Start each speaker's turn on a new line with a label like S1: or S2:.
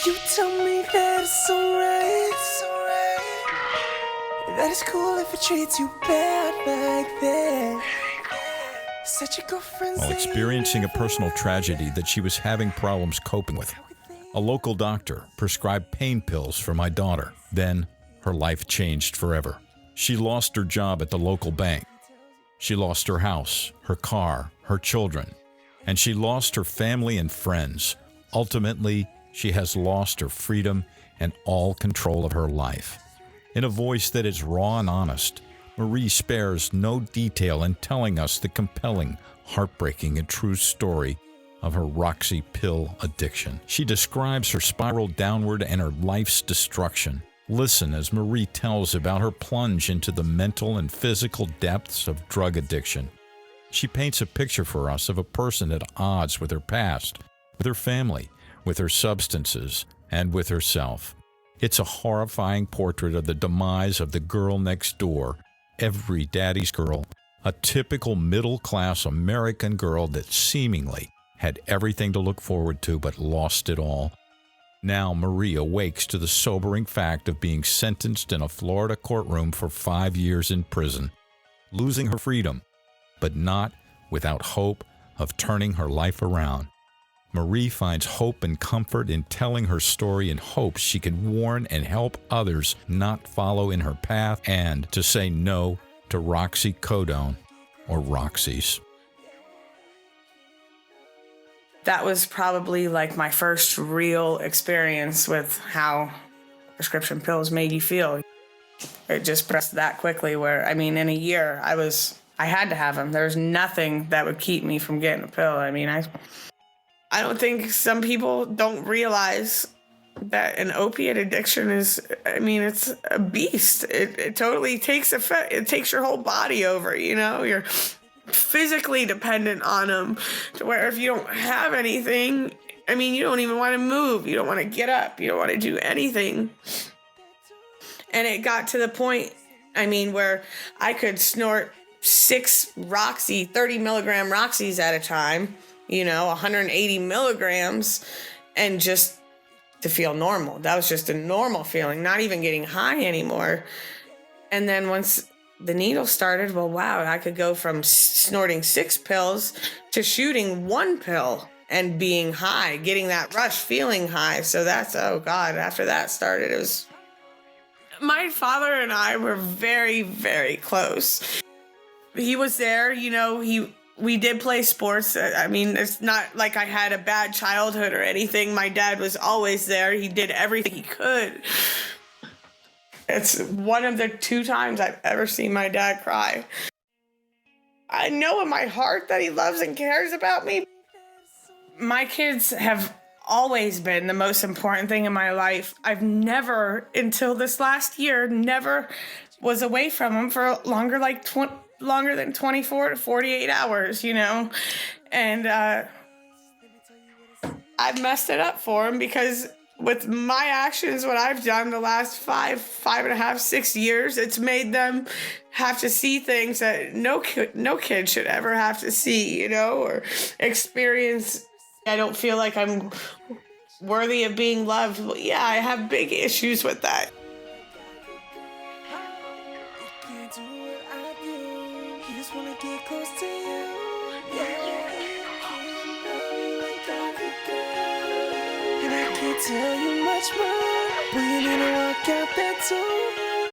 S1: You tell me that it's alright, that it's cool if it treats you bad like that. Such a girlfriend.
S2: While experiencing a personal tragedy that she was having problems coping with, a local doctor prescribed pain pills for my daughter. Then her life changed forever. She lost her job at the local bank. She lost her house, her car, her children, and she lost her family and friends. Ultimately, she has lost her freedom and all control of her life. In a voice that is raw and honest, Marie spares no detail in telling us the compelling, heartbreaking, and true story of her Roxy pill addiction. She describes her spiral downward and her life's destruction. Listen as Marie tells about her plunge into the mental and physical depths of drug addiction. She paints a picture for us of a person at odds with her past, with her family, with her substances, and with herself. It's a horrifying portrait of the demise of the girl next door, every daddy's girl, a typical middle-class American girl that seemingly had everything to look forward to but lost it all. Now Marie awakes to the sobering fact of being sentenced in a Florida courtroom for 5 years in prison, losing her freedom, but not without hope of turning her life around. Marie finds hope and comfort in telling her story in hopes she can warn and help others not follow in her path and to say no to Roxycodone or Roxy's.
S3: That was probably like my first real experience with how prescription pills made you feel. It just pressed that quickly where, I mean, in a year, I had to have them. There's nothing that would keep me from getting a pill. I mean, I don't think some people don't realize that an opiate addiction is, I mean, it's a beast. It totally takes effect. It takes your whole body over, you know? You're physically dependent on them to where if you don't have anything, I mean, you don't even want to move. You don't want to get up. You don't want to do anything. And it got to the point, I mean, where I could snort 6 Roxy, 30 milligram Roxys at a time, you know, 180 milligrams, and just to feel normal. That was just a normal feeling, not even getting high anymore. And then once the needle started, well, wow, I could go from snorting 6 pills to shooting 1 pill and being high, getting that rush, feeling high. So that's, oh God, after that started, it was... My father and I were very, very close. He was there, you know, we did play sports. I mean, it's not like I had a bad childhood or anything. My dad was always there. He did everything he could. It's one of the 2 times I've ever seen my dad cry. I know in my heart that he loves and cares about me. My kids have always been the most important thing in my life. I've never, until this last year, never was away from them for longer than 24 to 48 hours, you know? And I've messed it up for them because with my actions, what I've done the last 5.5, 6 years, it's made them have to see things that no kid should ever have to see, you know, or experience. I don't feel like I'm worthy of being loved. Well, yeah, I have big issues with that.
S1: Tell you much more, but you need to walk out that door.